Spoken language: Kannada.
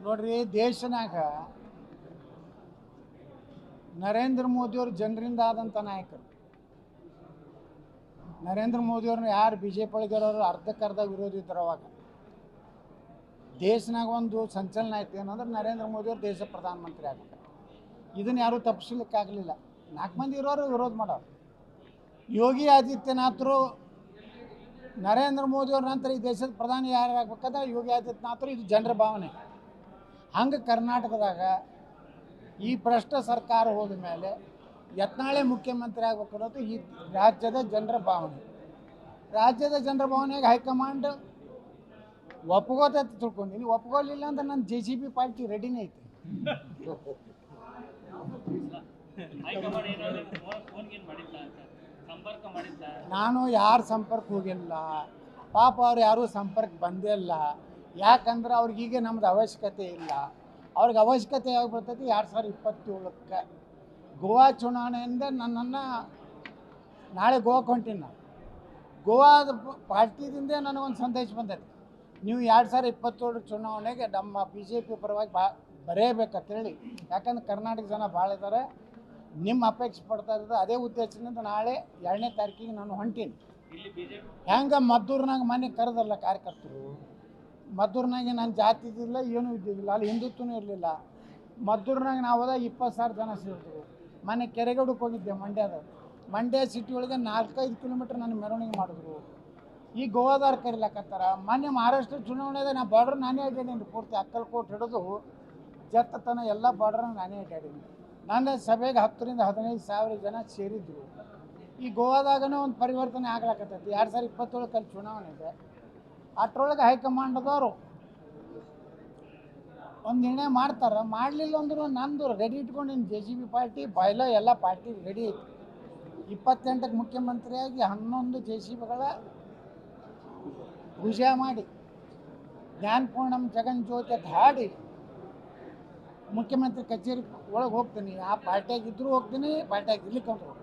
ನೋಡ್ರಿ, ದೇಶನಾಗ ನರೇಂದ್ರ ಮೋದಿಯವರು ಜನರಿಂದ ಆದಂಥ ನಾಯಕರು. ನರೇಂದ್ರ ಮೋದಿಯವ್ರನ್ನ ಯಾರು ಬಿ ಜೆ ಪಿ ಒಳಗಿರೋರು ಅರ್ಧಕ್ಕರ್ಧ ವಿರೋಧಿ ಇದ್ರು. ಅವಾಗ ದೇಶನಾಗ ಒಂದು ಸಂಚಲನ ಆಯ್ತು ಏನಂದ್ರೆ ನರೇಂದ್ರ ಮೋದಿಯವರು ದೇಶ ಪ್ರಧಾನಮಂತ್ರಿ ಆಗ್ತಾರೆ. ಇದನ್ನು ಯಾರೂ ತಪ್ಪಿಸ್ಲಿಕ್ಕಾಗಲಿಲ್ಲ. 4 ಮಂದಿ ಇರೋರು ವಿರೋಧ ಮಾಡೋರು. ಯೋಗಿ ಆದಿತ್ಯನಾಥರು ನರೇಂದ್ರ ಮೋದಿಯವ್ರ ನಂತರ ಈ ದೇಶದ ಪ್ರಧಾನಿ ಯಾರು ಆಗ್ಬೇಕಾದ್ರೆ ಯೋಗಿ ಆದಿತ್ಯನಾಥರು, ಇದು ಜನರ ಭಾವನೆ. ಹಂಗೆ ಕರ್ನಾಟಕದಾಗ ಈ ಭ್ರಷ್ಟ ಸರ್ಕಾರ ಹೋದ ಮೇಲೆ ಯತ್ನಾಳೆ ಮುಖ್ಯಮಂತ್ರಿ ಆಗ್ಬೇಕು ಅನ್ನೋದು ಈ ರಾಜ್ಯದ ಜನರ ಭಾವನೆ. ರಾಜ್ಯದ ಜನರ ಭಾವನೆಗೆ ಹೈಕಮಾಂಡ್ ಒಪ್ಕೋತೈತೆ ತಿಳ್ಕೊಂಡಿನಿ. ಒಪ್ಕೊಳ್ಳಿಲ್ಲ ಅಂದ್ರೆ ನನ್ನ JCB ಪಾರ್ಟಿ ರೆಡಿನೇ ಐತಿ. ನಾನು ಯಾರ ಸಂಪರ್ಕ ಹೋಗಿಲ್ಲ. ಪಾಪ ಅವ್ರು ಯಾರೂ ಸಂಪರ್ಕ ಬಂದೇ ಇಲ್ಲ. ಯಾಕಂದ್ರೆ ಅವ್ರಿಗೀಗ ನಮ್ದು ಅವಶ್ಯಕತೆ ಇಲ್ಲ. ಅವ್ರಿಗೆ ಅವಶ್ಯಕತೆ ಯಾವಾಗ ಬರ್ತೈತಿ? 2027ಕ್ಕೆ ಗೋವಾ ಚುನಾವಣೆಯಿಂದ ನನ್ನನ್ನು ನಾಳೆ ಗೋವಾಕ್ಕೆ ಹೊಂಟೀನಿ. ನಾನು ಗೋವಾದ ಪಾರ್ಟಿದಿಂದ ನನಗೊಂದು ಸಂದೇಶ ಬಂದೈತಿ, ನೀವು 2027 ಚುನಾವಣೆಗೆ ನಮ್ಮ BJP ಪರವಾಗಿ ಬರೆಯಬೇಕಂತೇಳಿ. ಯಾಕಂದ್ರೆ ಕರ್ನಾಟಕ ಜನ ಭಾಳ ಇದ್ದಾರೆ, ನಿಮ್ಮ ಅಪೇಕ್ಷೆ ಪಡ್ತಾ ಇರೋದು ಅದೇ ಉದ್ದೇಶದಿಂದ ನಾಳೆ 2ನೇ ತಾರೀಕಿಗೆ ನಾನು ಹೊಂಟೀನಿ. ಹೆಂಗೆ ಮದ್ದೂರಿನಾಗ ಮನೆ ಕರೆದಲ್ಲ ಕಾರ್ಯಕರ್ತರು, ಮದ್ದೂರಿನಾಗೆ ನನ್ನ ಜಾತಿ ಇದ್ದಿಲ್ಲ, ಏನೂ ಇದ್ದಿದ್ದಿಲ್ಲ, ಅಲ್ಲಿ ಹಿಂದುತ್ವನೂ ಇರಲಿಲ್ಲ. ಮದ್ದೂರಿನಾಗ ನಾವು ಹೋದಾಗ 20,000 ಜನ ಸೇರಿದ್ರು. ಮನೆ ಕೆರೆಗೌಡಕ್ಕೆ ಹೋಗಿದ್ದೆ, ಮಂಡ್ಯ ಸಿಟಿ ಒಳಗೆ 4-5 ಕಿಲೋಮೀಟ್ರ್ ನನ್ನ ಮೆರವಣಿಗೆ ಮಾಡಿದ್ರು. ಈ ಗೋವಾದವ್ರು ಕರಿಲಕತ್ತಾರ. ಮೊನ್ನೆ ಮಹಾರಾಷ್ಟ್ರ ಚುನಾವಣೆದಾಗ ನಾ ಬಾರ್ಡ್ರ್ ನಾನೇ ಅಡ್ಡಾಡೀನಿ. ಪೂರ್ತಿ ಅಕ್ಕಲ್ಕೋಟ್ ಹಿಡಿದು ಜತ್ತತನ ಎಲ್ಲ ಬಾರ್ಡ್ರನ್ನ ನಾನೇ ಅಡ್ಡಾಡೀನಿ. ನನ್ನ ಸಭೆಗೆ 10,000 ರಿಂದ 15,000 ಜನ ಸೇರಿದ್ರು. ಈ ಗೋವಾದಾಗನೂ ಒಂದು ಪರಿವರ್ತನೆ ಆಗ್ಲಾಕತ್ತೈತಿ. 2027 ಚುನಾವಣೆ ಇದೆ. ಅಷ್ಟರೊಳಗೆ ಹೈಕಮಾಂಡದವರು ಒಂದು ನಿರ್ಣಯ ಮಾಡ್ತಾರೆ. ಮಾಡಲಿಲ್ಲ ಅಂದರೂ ನಂದು ರೆಡಿ ಇಟ್ಕೊಂಡಿನಿ. JCB ಪಾರ್ಟಿ ಬಾಯ್ಲೋ ಎಲ್ಲ ಪಾರ್ಟಿ ರೆಡಿ ಐತಿ. 28ಕ್ಕೆ ಮುಖ್ಯಮಂತ್ರಿಯಾಗಿ 11 JCBಗಳ ಪೂಜೆ ಮಾಡಿ ಜ್ಞಾನಪೂರ್ಣಂ ಜಗನ್ಜ್ಯೋತಿ ಅಂತ ಹಾಡಿ ಮುಖ್ಯಮಂತ್ರಿ ಕಚೇರಿ ಒಳಗೆ ಹೋಗ್ತೀನಿ. ಆ ಪಾರ್ಟಿಯಾಗಿದ್ದರೂ ಹೋಗ್ತೀನಿ, ಪಾರ್ಟಿಯಾಗಿ ಇರ್ಲಿಕ್ಕಂದ್ರೂ